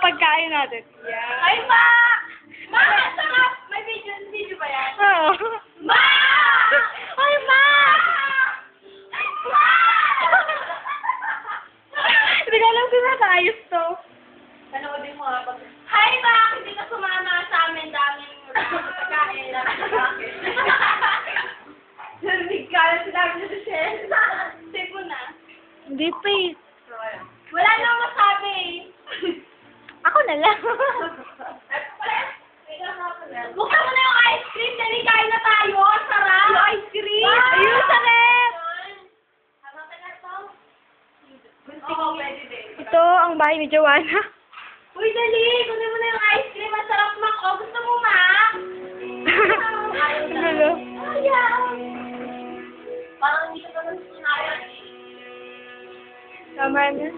pagkain natin. Yeah. Ay, Ma! Ma, sarap! May video ba yan? Oo. Ma! Ay, Ma! Ay, Ma! Hindi ko alam kung natayos to. Panoodin mo nga pag... Hi, Ma! Hindi ka sumama sa amin. Daming pagkain na bakit. Narinig ka na sinabi na si Shen. Safe mo na. Hindi pa eh. Wala nang masabi. Ako na lang. Buksan mo na yung ice cream. Dali, kain na tayo. Sarap. Yung ice cream. Ayun, sakit. Habang tagal to. Oo, pwede din. Ito ang bahay ni Joanna. Uy, dali. Kunin mo na yung ice cream. Ang sarap, Mac. O, gusto mo, Mac? Gulo. Ayaw. Parang hindi ka pa nang sinayan. Tama na.